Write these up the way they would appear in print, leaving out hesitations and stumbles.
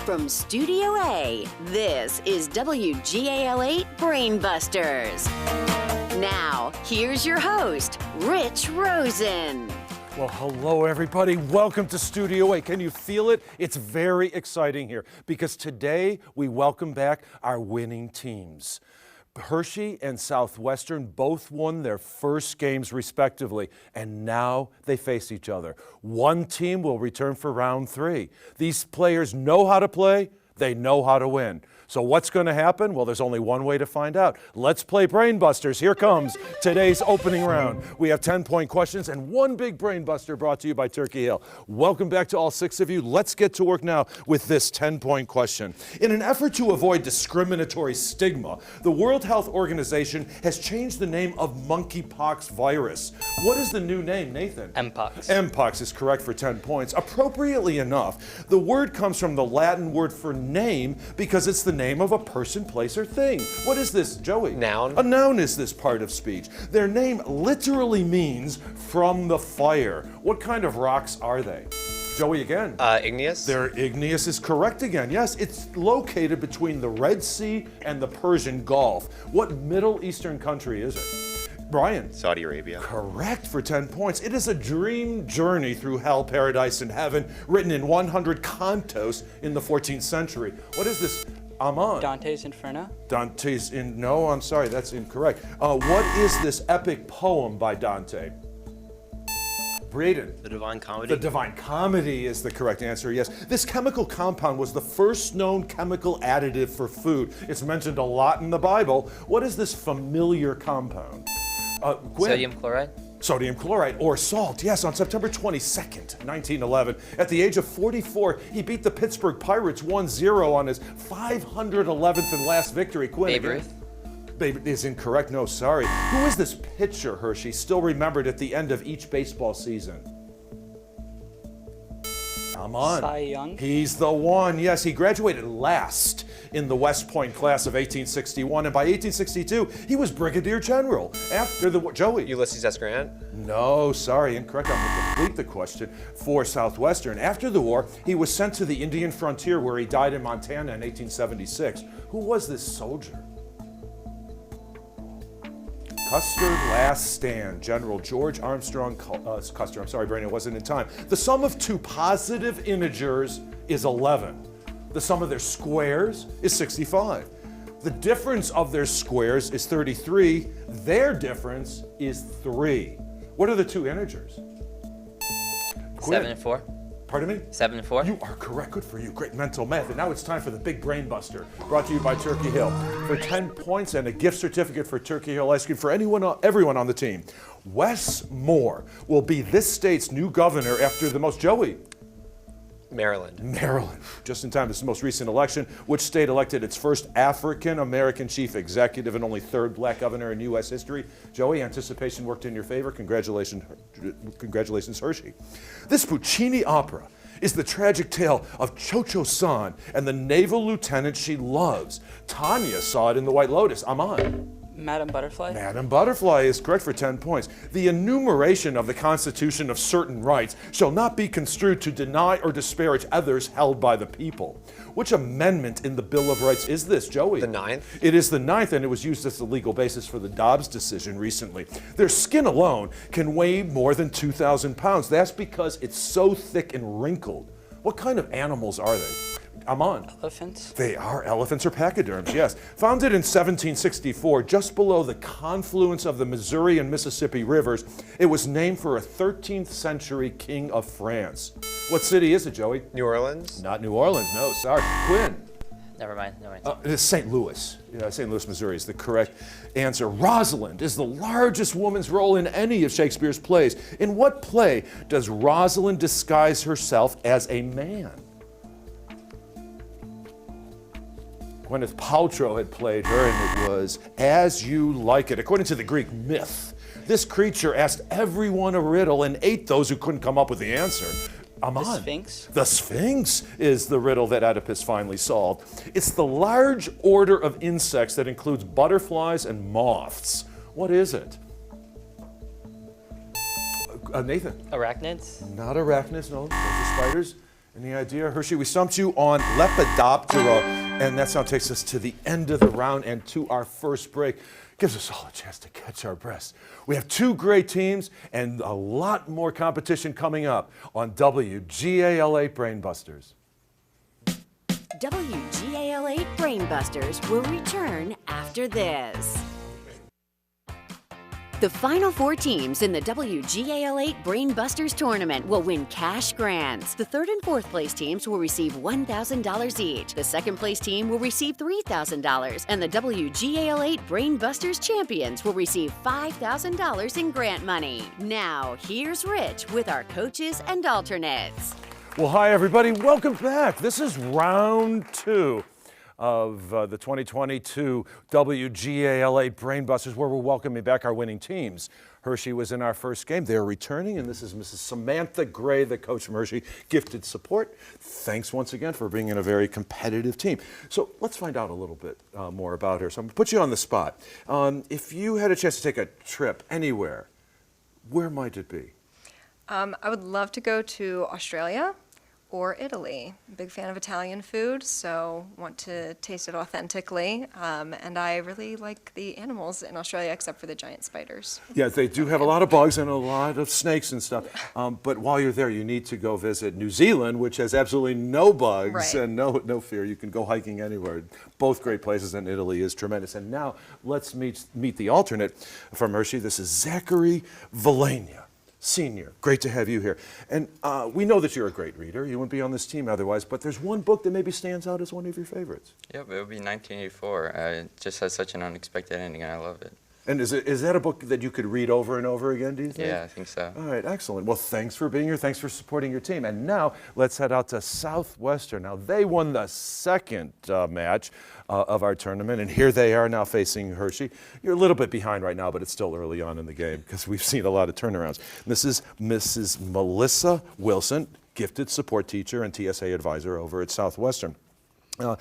From Studio A, this is WGAL8 Brainbusters. Now, here's your host, Rich Rosen. Well, hello, everybody. Welcome to Studio A. Can you feel it? It's very exciting here because today we welcome back our winning teams. Hershey and Southwestern both won their first games respectively, and now they face each other. One team will return for round 3. These players know how to play, they know how to win. So what's going to happen? Well, there's only one way to find out. Let's play Brainbusters. Here comes today's opening round. We have 10-point questions and one big Brainbuster brought to you by Turkey Hill. Welcome back to all 6 of you. Let's get to work now with this 10-point question. In an effort to avoid discriminatory stigma, the World Health Organization has changed the name of monkeypox virus. What is the new name, Nathan? Mpox. Mpox is correct for 10 points. Appropriately enough, the word comes from the Latin word for name because it's the name of a person, place, or thing. What is this, Joey? Noun. A noun is this part of speech. Their name literally means from the fire. What kind of rocks are they? Joey again. Igneous. Their igneous is correct again. Yes, it's located between the Red Sea and the Persian Gulf. What Middle Eastern country is it? Brian. Saudi Arabia. Correct for 10 points. It is a dream journey through hell, paradise, and heaven, written in 100 cantos in the 14th century. What is this? Aman. Dante's Inferno. Dante's no, I'm sorry, that's incorrect. What is this epic poem by Dante? Braden. The Divine Comedy. The Divine Comedy is the correct answer, yes. This chemical compound was the first known chemical additive for food. It's mentioned a lot in the Bible. What is this familiar compound? Gwen. Sodium chloride. Sodium chloride, or salt. Yes, on September 22nd, 1911. At the age of 44, he beat the Pittsburgh Pirates 1-0 on his 511th and last victory. Quinn. Babe Ruth. Babe is incorrect, no, sorry. Who is this pitcher, Hershey, still remembered at the end of each baseball season? Come on. Cy Young. He's the one. Yes, he graduated last in the West Point class of 1861, and by 1862, he was brigadier general. After the Joey. Ulysses S. Grant. No, sorry, incorrect. I'm going to complete the question for Southwestern. After the war, he was sent to the Indian frontier where he died in Montana in 1876. Who was this soldier? Custer Last Stand, General George Armstrong Custer. I'm sorry, Brandon, it wasn't in time. The sum of two positive integers is 11. The sum of their squares is 65. The difference of their squares is 33. Their difference is 3. What are the two integers? Quinn. 7 and 4. Pardon me? 7 and 4. You are correct. Good for you. Great mental math. And now it's time for the Big Brain Buster, brought to you by Turkey Hill. For 10 points and a gift certificate for Turkey Hill ice cream for everyone on the team. Wes Moore will be this state's new governor after the most Joey. Maryland. Maryland. Just in time, this is the most recent election. Which state elected its first African-American chief executive and only third black governor in U.S. history? Joey, anticipation worked in your favor. Congratulations, Hershey. This Puccini opera is the tragic tale of Cho-Cho-san and the naval lieutenant she loves. Tanya saw it in The White Lotus. Aman. Madam Butterfly. Madam Butterfly is correct for 10 points. The enumeration of the Constitution of certain rights shall not be construed to deny or disparage others held by the people. Which amendment in the Bill of Rights is this, Joey? The 9th. It is the 9th, and it was used as the legal basis for the Dobbs decision recently. Their skin alone can weigh more than 2,000 pounds. That's because it's so thick and wrinkled. What kind of animals are they? Aman. Elephants. They are elephants or pachyderms, yes. Founded in 1764, just below the confluence of the Missouri and Mississippi rivers, it was named for a 13th century king of France. What city is it, Joey? New Orleans. Not New Orleans, no, sorry. Quinn. Never mind. It is St. Louis. St. Louis, Missouri is the correct answer. Rosalind is the largest woman's role in any of Shakespeare's plays. In what play does Rosalind disguise herself as a man? Gwyneth Paltrow had played her, and it was As You Like It. According to the Greek myth, this creature asked everyone a riddle and ate those who couldn't come up with the answer. Aman. The Sphinx? The Sphinx is the riddle that Oedipus finally solved. It's the large order of insects that includes butterflies and moths. What is it? Nathan. Arachnids? Not arachnids, no. Those are spiders. Any idea? Hershey, we stumped you on Lepidoptera, and that sound takes us to the end of the round and to our first break. Gives us all a chance to catch our breaths. We have two great teams and a lot more competition coming up on WGAL8 Brainbusters. WGAL8 Brainbusters will return after this. The final four teams in the WGAL8 Brainbusters tournament will win cash grants. The third and fourth place teams will receive $1,000 each. The second place team will receive $3,000. And the WGAL8 Brainbusters champions will receive $5,000 in grant money. Now, here's Rich with our coaches and alternates. Well, hi, everybody. Welcome back. This is round two of the 2022 WGAL8 Brainbusters, where we're welcoming back our winning teams. Hershey was in our first game. They're returning, and this is Mrs. Samantha Gray, the coach from Hershey. Gifted support. Thanks once again for being in a very competitive team. So let's find out a little bit more about her. So I'm going to put you on the spot. If you had a chance to take a trip anywhere, where might it be? I would love to go to Australia or Italy. Big fan of Italian food, so want to taste it authentically. And I really like the animals in Australia, except for the giant spiders. Yeah, they do have a lot of bugs and a lot of snakes and stuff. But while you're there, you need to go visit New Zealand, which has absolutely no bugs Right. and no fear. You can go hiking anywhere. Both great places, and Italy is tremendous. And now let's meet the alternate from Hershey. This is Zachary Valenia. Senior, great to have you here. And we know that you're a great reader. You wouldn't be on this team otherwise, but there's one book that maybe stands out as one of your favorites. Yep, it would be 1984. It just has such an unexpected ending, and I love it. And is that a book that you could read over and over again, do you think? Yeah, I think so. All right, excellent. Well, thanks for being here. Thanks for supporting your team. And now let's head out to Southwestern. Now, they won the second match of our tournament, and here they are now facing Hershey. You're a little bit behind right now, but it's still early on in the game because we've seen a lot of turnarounds. This is Mrs. Melissa Wilson, gifted support teacher and TSA advisor over at Southwestern. I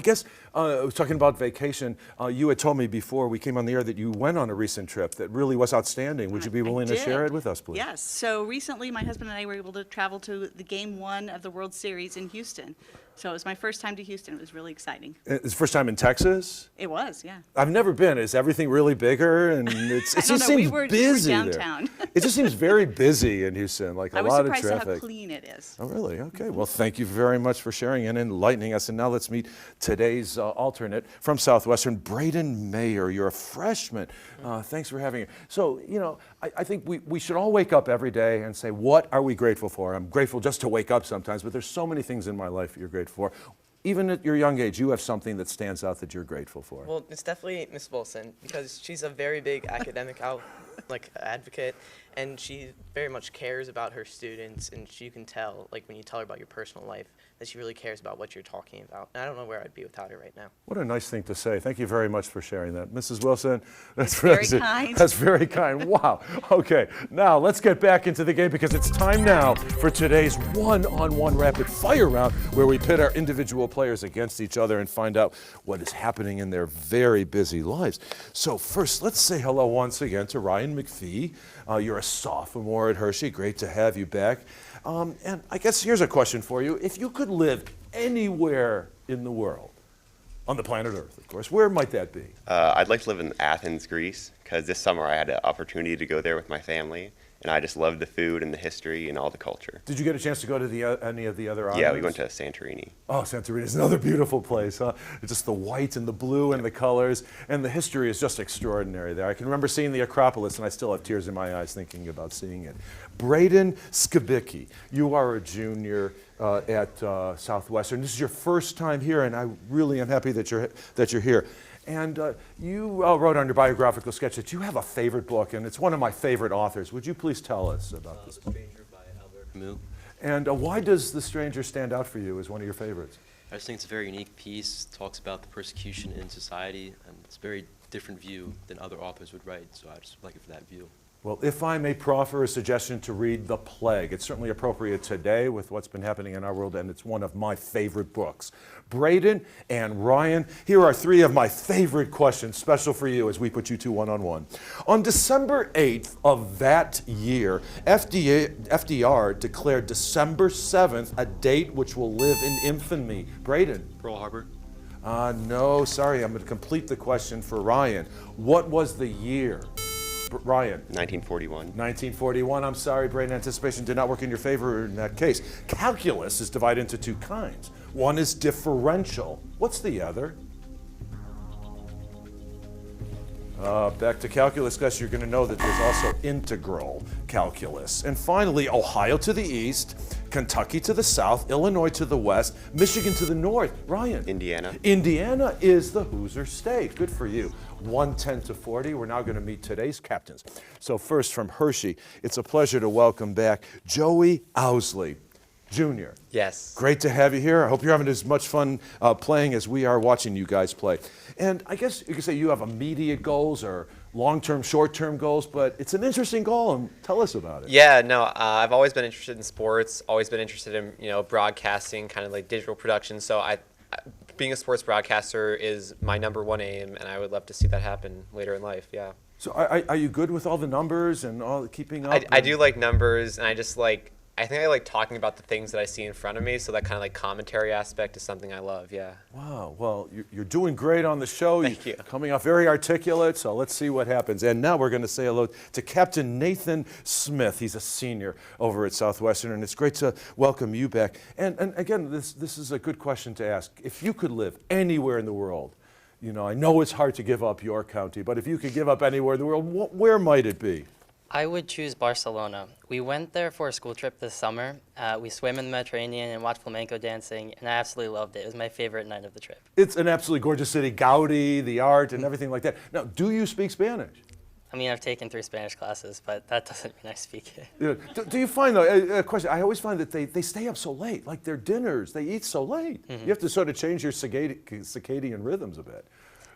guess I was talking about vacation. You had told me before we came on the air that you went on a recent trip that really was outstanding. Would you be willing to share it with us, please? Yes. So recently, my husband and I were able to travel to the Game 1 of the World Series in Houston. So it was my first time to Houston. It was really exciting. It's the first time in Texas? It was, yeah. I've never been. Is everything really bigger? And it just know. seems We were busy downtown. there. It just seems very busy in Houston, like a lot of I was traffic. surprised at how clean it is. Oh, really? Okay. Well, thank you very much for sharing and enlightening us. And now let's meet today's alternate from Southwestern, Braden Mayer. You're a freshman. Thanks for having you. So, you know, I think we should all wake up every day and say, what are we grateful for? I'm grateful just to wake up sometimes, but there's so many things in my life that you're grateful for. Even at your young age, you have something that stands out that you're grateful for. Well, it's definitely Miss Wilson because she's a very big academic advocate, and she very much cares about her students, and you can tell, like when you tell her about your personal life, that she really cares about what you're talking about. And I don't know where I'd be without her right now. What a nice thing to say. Thank you very much for sharing that. Mrs. Wilson, that's Very kind. That's very kind. Wow. Okay, now let's get back into the game because it's time now for today's one-on-one rapid fire round where we pit our individual players against each other and find out what is happening in their very busy lives. So first, let's say hello once again to Ryan McPhee. You're a sophomore at Hershey. Great to have you back. And I guess here's a question for you. If you could live anywhere in the world, on the planet Earth, of course, where might that be? I'd like to live in Athens, Greece, because this summer I had an opportunity to go there with my family, and I just loved the food and the history and all the culture. Did you get a chance to go to any of the other islands? Yeah, we went to Santorini. Oh, Santorini is another beautiful place. Huh? It's just the white and the blue and the colors, and the history is just extraordinary there. I can remember seeing the Acropolis, and I still have tears in my eyes thinking about seeing it. Braden Skibicki, you are a junior at Southwestern. This is your first time here, and I really am happy that you're here. And you wrote on your biographical sketch that you have a favorite book, and it's one of my favorite authors. Would you please tell us about this book? The Stranger by Albert Camus. And why does The Stranger stand out for you as one of your favorites? I just think it's a very unique piece. It talks about the persecution in society, and it's a very different view than other authors would write, so I just like it for that view. Well, if I may proffer a suggestion to read The Plague, it's certainly appropriate today with what's been happening in our world, and it's one of my favorite books. Braden and Ryan, here are three of my favorite questions, special for you as we put you two one-on-one. On December 8th of that year, FDR declared December 7th a date which will live in infamy. Braden? Pearl Harbor. No, sorry, I'm going to complete the question for Ryan. What was the year? Ryan? 1941. 1941. I'm sorry, Brain. Anticipation did not work in your favor in that case. Calculus is divided into two kinds. One is differential. What's the other? Back to calculus, guys, you're going to know that there's also integral calculus. And finally, Ohio to the east, Kentucky to the south, Illinois to the west, Michigan to the north. Ryan? Indiana. Indiana is the Hoosier state. Good for you. 110 to 40. We're now going to meet today's captains. So first from Hershey, it's a pleasure to welcome back Joey Owsley Jr. Yes. Great to have you here. I hope you're having as much fun playing as we are watching you guys play. And I guess you could say you have immediate goals or long-term, short-term goals, but it's an interesting goal, and tell us about it. Yeah, no, I've always been interested in sports, always been interested in, broadcasting, kind of like digital production. So being a sports broadcaster is my number one aim, and I would love to see that happen later in life, yeah. So are you good with all the numbers and all keeping up? I do like numbers, and I think I like talking about the things that I see in front of me, so that kind of like commentary aspect is something I love, yeah. Wow, well, you're doing great on the show. Thank you. Coming off very articulate, so let's see what happens. And now we're going to say hello to Captain Nathan Smith. He's a senior over at Southwestern, and it's great to welcome you back. And again, this is a good question to ask. If you could live anywhere in the world, I know it's hard to give up York County, but if you could give up anywhere in the world, where might it be? I would choose Barcelona. We went there for a school trip this summer. We swam in the Mediterranean and watched flamenco dancing, and I absolutely loved it. It was my favorite night of the trip. It's an absolutely gorgeous city, Gaudi, the art, and everything like that. Now, do you speak Spanish? I mean, I've taken 3 Spanish classes, but that doesn't mean I speak it. Yeah. Do you find, though, a question, I always find that they stay up so late, like their dinners, they eat so late. You have to sort of change your circadian rhythms a bit.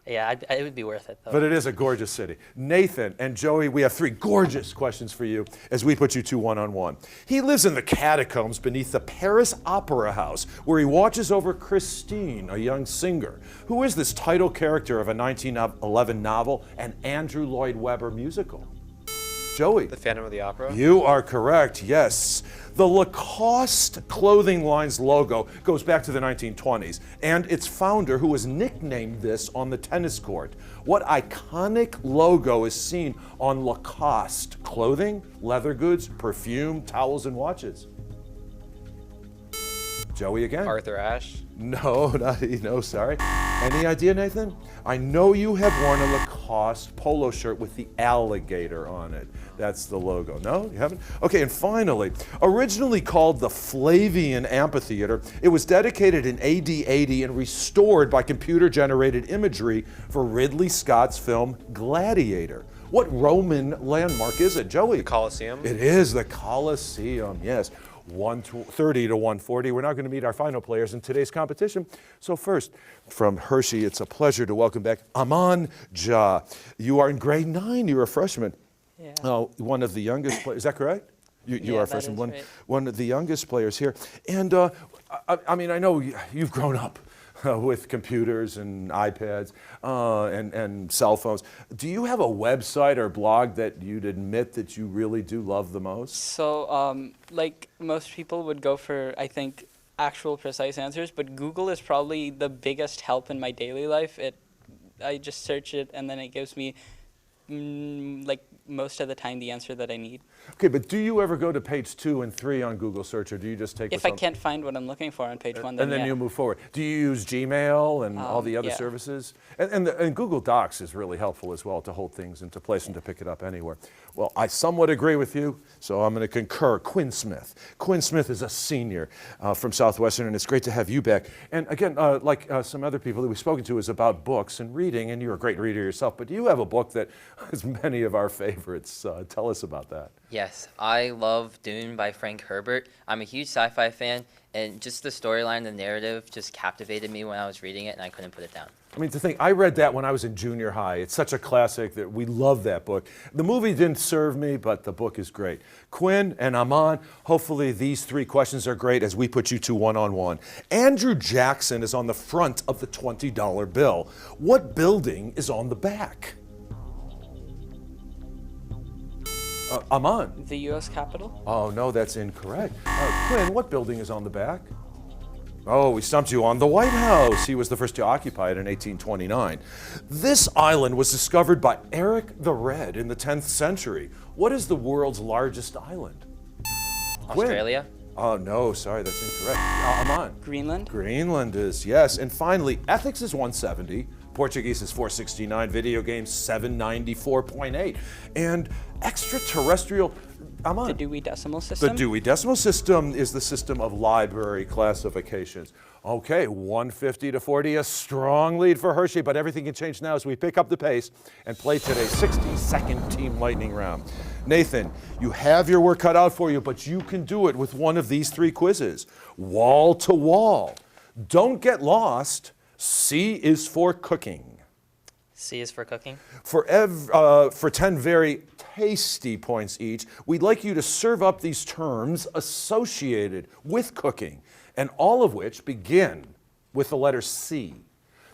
Yeah, it would be worth it, though. But it is a gorgeous city. Nathan and Joey, we have 3 gorgeous questions for you as we put you two one-on-one. He lives in the catacombs beneath the Paris Opera House, where he watches over Christine, a young singer. Who is this title character of a 1911 novel and Andrew Lloyd Webber musical? Joey. The Phantom of the Opera? You are correct, yes. The Lacoste clothing line's logo goes back to the 1920s, and its founder, who was nicknamed this on the tennis court. What iconic logo is seen on Lacoste clothing, leather goods, perfume, towels, and watches? Joey again. Arthur Ashe? No, sorry. Any idea, Nathan? I know you have worn a Lacoste polo shirt with the alligator on it. That's the logo. No, you haven't? Okay, and finally, originally called the Flavian Amphitheater, it was dedicated in AD 80 and restored by computer-generated imagery for Ridley Scott's film Gladiator. What Roman landmark is it, Joey? The Colosseum? It is the Colosseum, yes. 130 to 140. We're now going to meet our final players in today's competition. So first, from Hershey, it's a pleasure to welcome back Aman Jah. You are in grade 9. You're a freshman. Yeah. One of the youngest players. Is that correct? You are a freshman. One of the youngest players here. And I mean, I know you've grown up with computers and iPads and cell phones. Do you have a website or blog that you'd admit that you really do love the most? So, like most people would go for, I think, actual precise answers, but Google is probably the biggest help in my daily life. I just search it, and then it gives me, like, most of the time the answer that I need. Okay, but do you ever go to page 2 and 3 on Google search, or do you just take If I can't find what I'm looking for on page 1, then and then you move forward? Do you use Gmail and all the other services? And Google Docs is really helpful as well to hold things into place and to pick it up anywhere. Well, I somewhat agree with you, so I'm going to concur. Quinn Smith. Quinn Smith is a senior from Southwestern, and it's great to have you back. And again, like some other people that we've spoken to, is about books and reading, and you're a great reader yourself, but you have a book that is many of our favorites. favorites. Tell us about that. Yes, I love Dune by Frank Herbert. I'm a huge sci-fi fan, and just the storyline, the narrative just captivated me when I was reading it, and I couldn't put it down. I mean, to think, I read that when I was in junior high. It's such a classic that we love that book. The movie didn't serve me, but the book is great. Quinn and Aman, hopefully these 3 questions are great as we put you 2 one-on-one. Andrew Jackson is on the front of the $20 bill. What building is on the back? Aman. The U.S. Capitol? Oh, no, that's incorrect. Quinn, what building is on the back? Oh, we stumped you on the White House. He was the first to occupy it in 1829. This island was discovered by Eric the Red in the 10th century. What is the world's largest island? Australia? Quinn. Oh, no, sorry, that's incorrect. Aman. Greenland? Greenland is, yes. And finally, ethics is 170. Portuguese is 469, video games 794.8. And extraterrestrial, Aman. The Dewey Decimal System? The Dewey Decimal System is the system of library classifications. Okay, 150 to 40, a strong lead for Hershey, but everything can change now as we pick up the pace and play today's 60-second Team Lightning round. Nathan, you have your work cut out for you, but you can do it with one of these 3 quizzes. Wall to wall. Don't get lost. C is for cooking. C is for cooking. For 10 very tasty points each, we'd like you to serve up these terms associated with cooking, and all of which begin with the letter C.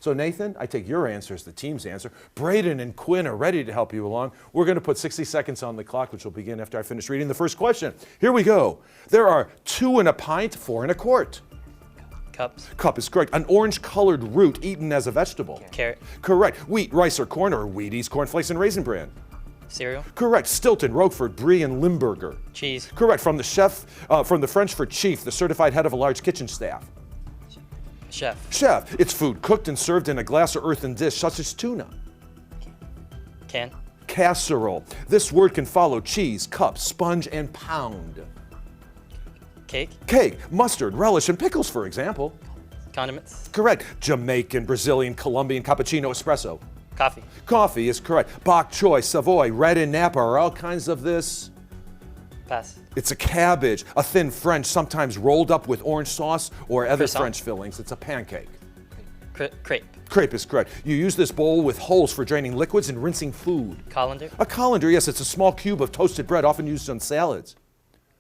So Nathan, I take your answer as the team's answer. Braden and Quinn are ready to help you along. We're going to put 60 seconds on the clock, which will begin after I finish reading the first question. Here we go. There are 2 in a pint, 4 in a quart. Cups. Cup is correct. An orange-colored root eaten as a vegetable. Carrot. Correct. Wheat, rice, or corn, or Wheaties, cornflakes, and Raisin Bran. Cereal. Correct. Stilton, Roquefort, Brie, and Limburger. Cheese. Correct. From the French for chief, the certified head of a large kitchen staff. Chef. Chef. It's food cooked and served in a glass or earthen dish, such as tuna. Can. Casserole. This word can follow cheese, cup, sponge, and pound. Cake. Cake, mustard, relish, and pickles, for example. Condiments. Correct. Jamaican, Brazilian, Colombian, cappuccino, espresso. Coffee. Coffee is correct. Bok choy, Savoy, red and Napa are all kinds of this. Pass. It's a cabbage, a thin French, sometimes rolled up with orange sauce or other Croissant. French fillings. It's a pancake. Crepe. Crepe is correct. You use this bowl with holes for draining liquids and rinsing food. Colander. A colander, yes, it's a small cube of toasted bread, often used on salads.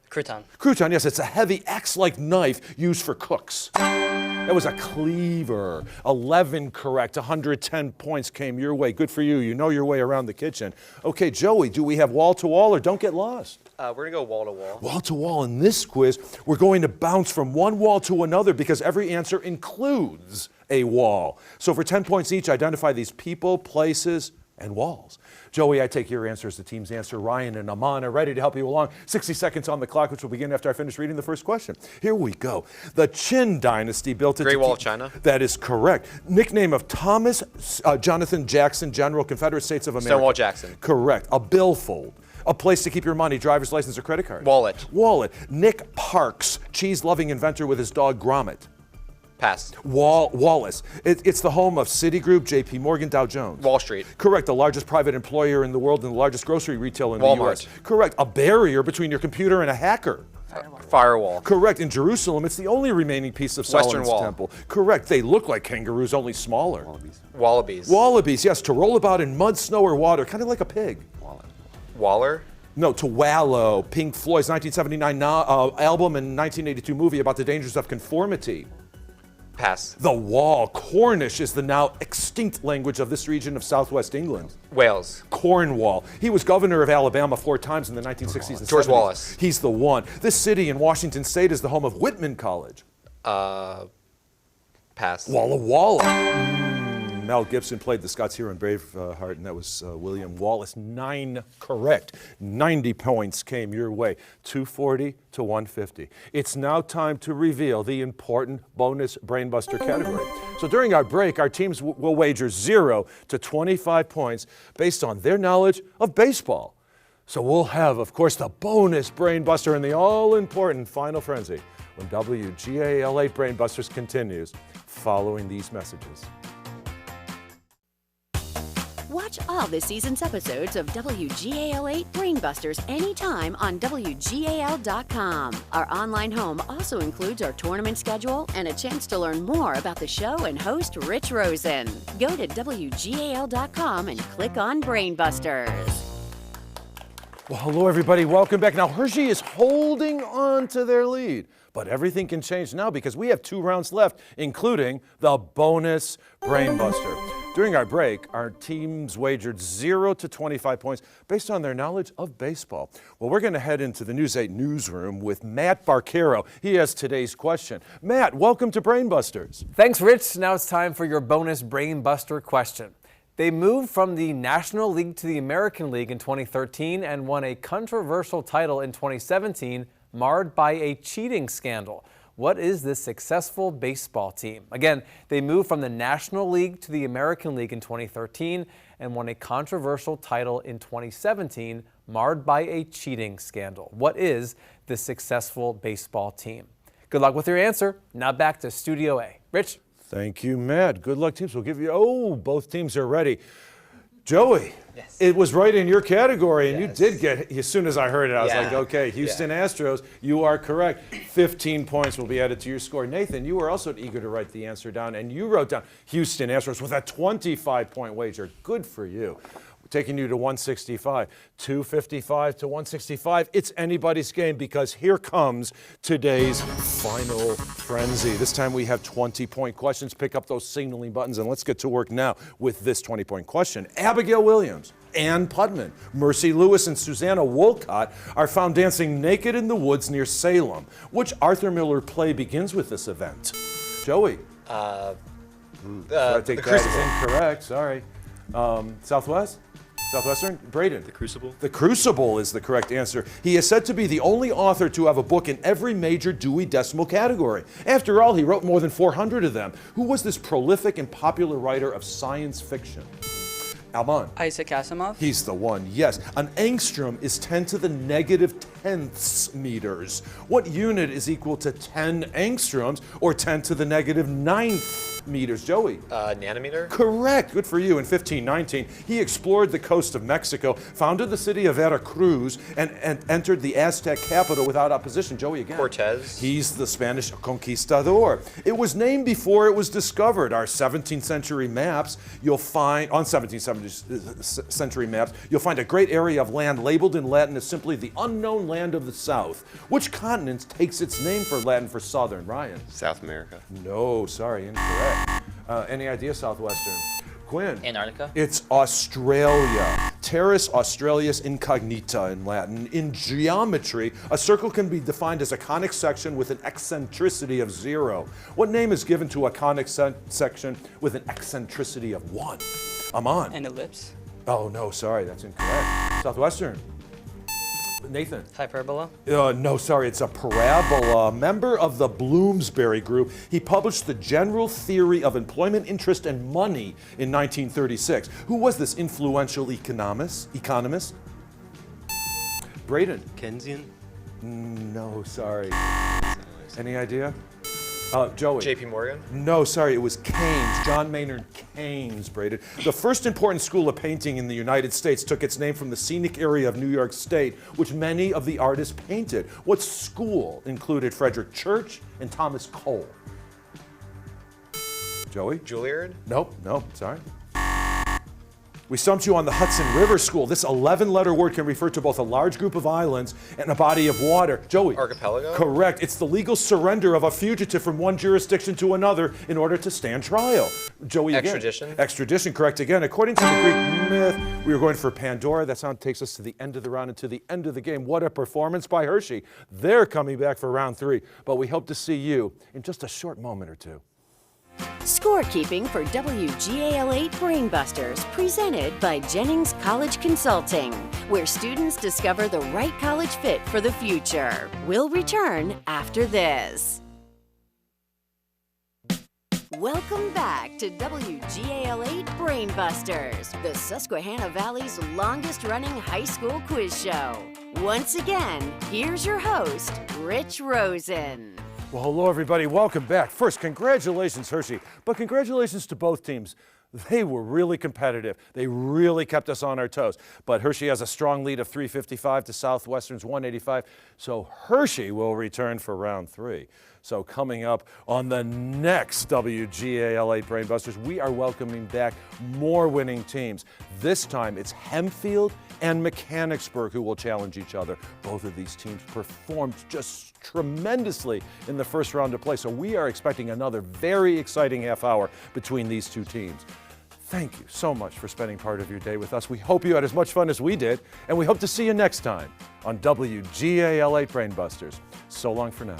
Crouton. Crouton, yes, it's a heavy axe-like knife used for cooks. That was a cleaver. 11 correct. 110 points came your way. Good for you. You know your way around the kitchen. Okay, Joey, do we have wall to wall or don't get lost? We're going to go wall to wall. Wall to wall. In this quiz, we're going to bounce from one wall to another because every answer includes a wall. So for 10 points each, identify these people, places, and walls. Joey, I take your answer as the team's answer. Ryan and Aman are ready to help you along. 60 seconds on the clock, which will begin after I finish reading the first question. Here we go. The Qin dynasty built it. Great Wall of China. That is correct. Nickname of Thomas Jonathan Jackson, General, Confederate States of America. Stonewall Jackson. Correct. A billfold. A place to keep your money, driver's license, or credit card. Wallet. Wallet. Nick Parks, cheese-loving inventor with his dog Gromit. Pass. Wallace. It's the home of Citigroup, JP Morgan, Dow Jones. Wall Street. Correct. The largest private employer in the world and the largest grocery retailer in Walmart. the U.S. Correct. A barrier between your computer and a hacker. Firewall. Correct. In Jerusalem, it's the only remaining piece of Western Solomon's Wall. temple. Correct. They look like kangaroos, only smaller. Wallabies. Wallabies, yes. To roll about in mud, snow, or water, kind of like a pig. Waller. No, to wallow. Pink Floyd's 1979 album and 1982 movie about the dangers of conformity. Pass. The Wall. Cornish is the now extinct language of this region of southwest England. Wales. Cornwall. He was governor of Alabama 4 times in the 1960s and George 70s. Wallace. He's the one. This city in Washington State is the home of Whitman College. Pass. Walla Walla. Mel Gibson played the Scots hero in Braveheart, and that was William Wallace. 9 correct. 90 points came your way. 240 to 150. It's now time to reveal the important bonus Brainbuster category. So during our break, our teams will wager 0 to 25 points based on their knowledge of baseball. So we'll have, of course, the bonus Brainbuster and the all-important Final Frenzy when WGAL 8 Brainbusters continues following these messages. Watch all this season's episodes of WGAL8 Brainbusters anytime on WGAL.com. Our online home also includes our tournament schedule and a chance to learn more about the show and host Rich Rosen. Go to WGAL.com and click on Brainbusters. Well, hello, everybody. Welcome back. Now, Hershey is holding on to their lead, but everything can change now because we have 2 rounds left, including the bonus Brainbuster. During our break, our teams wagered 0 to 25 points based on their knowledge of baseball. Well, we're going to head into the News 8 newsroom with Matt Barquero. He has today's question. Matt, welcome to Brainbusters. Thanks, Rich. Now it's time for your bonus Brainbuster question. They moved from the National League to the American League in 2013 and won a controversial title in 2017, marred by a cheating scandal. What is this successful baseball team? Again, they moved from the National League to the American League in 2013 and won a controversial title in 2017, marred by a cheating scandal. What is this successful baseball team? Good luck with your answer. Now back to Studio A. Rich? Thank you, Matt. Good luck, teams. We'll give you, both teams are ready. Joey, Yes. It was right in your category, and Yes. you did get, as soon as I heard it, I was Yeah. like, okay, Houston Astros, you are correct. 15 points will be added to your score. Nathan, you were also eager to write the answer down, and you wrote down Houston Astros with a 25-point wager. Good for you. Taking you to 165, 255 to 165. It's anybody's game because here comes today's final frenzy. This time we have 20-point questions. Pick up those signaling buttons and let's get to work now with this 20-point question. Abigail Williams, Ann Putman, Mercy Lewis, and Susanna Wolcott are found dancing naked in the woods near Salem. Which Arthur Miller play begins with this event? Joey. The Crucible. Is incorrect. Sorry. Southwest? Southwestern? Braden. The Crucible. The Crucible is the correct answer. He is said to be the only author to have a book in every major Dewey Decimal category. After all, he wrote more than 400 of them. Who was this prolific and popular writer of science fiction? Alman. Isaac Asimov? He's the one, yes. An angstrom is 10 to the negative 10ths meters. What unit is equal to 10 angstroms or 10 to the negative 9th meters? Joey? Nanometer? Correct. Good for you. In 1519, he explored the coast of Mexico, founded the city of Veracruz, and entered the Aztec capital without opposition. Joey again. Cortez? He's the Spanish conquistador. It was named before it was discovered. Our 17th century maps, you'll find, on 17th century maps, you'll find a great area of land labeled in Latin as simply the unknown land of the South. Which continent takes its name for Latin for Southern? Ryan? South America. No, sorry, incorrect. Any idea, Southwestern? Quinn? Antarctica? It's Australia. Terrace Australis incognita in Latin. In geometry, a circle can be defined as a conic section with an eccentricity of 0. What name is given to a conic section with an eccentricity of 1? Aman? An ellipse? Oh, no, sorry, that's incorrect. Southwestern? Nathan? Hyperbola? No, sorry, it's a parabola. Member of the Bloomsbury Group, he published The General Theory of Employment, Interest, and Money in 1936. Who was this influential economist? Braden? Keynesian? No, sorry. Any idea? Joey? J.P. Morgan? No, sorry, it was Keynes, John Maynard Keynes, Braden. The first important school of painting in the United States took its name from the scenic area of New York State, which many of the artists painted. What school included Frederick Church and Thomas Cole? Joey? Juilliard? Nope, sorry. We stumped you on the Hudson River School. This 11-letter word can refer to both a large group of islands and a body of water. Joey? Archipelago? Correct. It's the legal surrender of a fugitive from one jurisdiction to another in order to stand trial. Joey again. Extradition? Extradition, correct again. According to the Greek myth, we were going for Pandora. That sound takes us to the end of the round and to the end of the game. What a performance by Hershey. They're coming back for round 3, but we hope to see you in just a short moment or two. Scorekeeping for WGAL8 Brainbusters, presented by Jennings College Consulting, where students discover the right college fit for the future. We'll return after this. Welcome back to WGAL8 Brainbusters, the Susquehanna Valley's longest-running high school quiz show. Once again, here's your host, Rich Rosen. Well, hello, everybody. Welcome back. First, congratulations, Hershey, but congratulations to both teams. they were really competitive. They really kept us on our toes. But Hershey has a strong lead of 355 to Southwestern's 185. So Hershey will return for round 3. So coming up on the next WGAL 8 Brainbusters, we are welcoming back more winning teams. This time it's Hempfield and Mechanicsburg who will challenge each other. Both of these teams performed just tremendously in the first round of play. So we are expecting another very exciting half hour between these two teams. Thank you so much for spending part of your day with us. We hope you had as much fun as we did, and we hope to see you next time on WGAL 8 Brainbusters. So long for now.